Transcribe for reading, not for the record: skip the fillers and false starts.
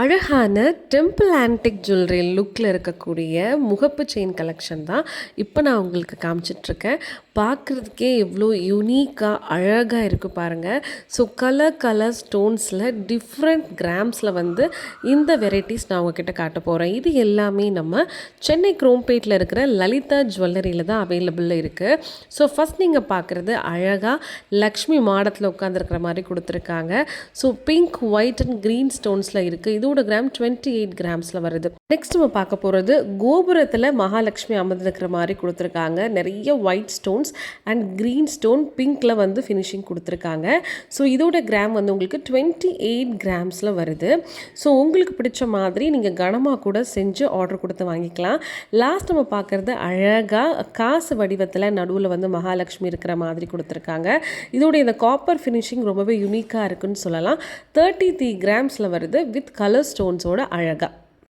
அழகான temple antique jewellery லுக்கில் இருக்கக்கூடிய முகப்பு செயின் கலெக்ஷன் தான் இப்போ நான் உங்களுக்கு காமிச்சிட்ருக்கேன். பார்க்குறதுக்கே எவ்வளோ யூனிக்காக அழகாக இருக்குது பாருங்கள். ஸோ கலர் ஸ்டோன்ஸில் டிஃப்ரெண்ட் கிராம்ஸில் வந்து இந்த வெரைட்டிஸ் நான் உங்ககிட்ட காட்ட போகிறேன். இது எல்லாமே நம்ம சென்னை குரோம்பேட்டில் இருக்கிற லலிதா ஜுவல்லரியில் தான் அவைலபிளில் இருக்குது. ஸோ ஃபஸ்ட் நீங்கள் பார்க்குறது அழகாக லக்ஷ்மி மாடத்தில் உட்காந்துருக்கிற மாதிரி கொடுத்துருக்காங்க. So pink, white and green ஸ்டோன்ஸில் இருக்குது. இதோட கிராம் 28 கிராம்ஸில் வருது. நெக்ஸ்ட் நம்ம பார்க்க போகிறது கோபுரத்தில் மகாலட்சுமி அமர்ந்திருக்கிற மாதிரி கொடுத்துருக்காங்க. நிறைய white stones and green stone பிங்க்கில் வந்து ஃபினிஷிங் கொடுத்துருக்காங்க. ஸோ இதோட கிராம் வந்து உங்களுக்கு 28 கிராம்ஸில் வருது. ஸோ உங்களுக்கு பிடிச்ச மாதிரி நீங்கள் கனமாக கூட செஞ்சு ஆர்டர் கொடுத்து வாங்கிக்கலாம். லாஸ்ட் நம்ம பார்க்குறது அழகாக காசு வடிவத்தில் நடுவில் வந்து மகாலட்சுமி இருக்கிற மாதிரி கொடுத்துருக்காங்க. இதோடைய இந்த காப்பர் ஃபினிஷிங் ரொம்பவே யூனிக்காக இருக்குன்னு சொல்லலாம். 33 கிராம்ஸில் வருது வித் கலர் ஸ்டோன்ஸோட அழகாக.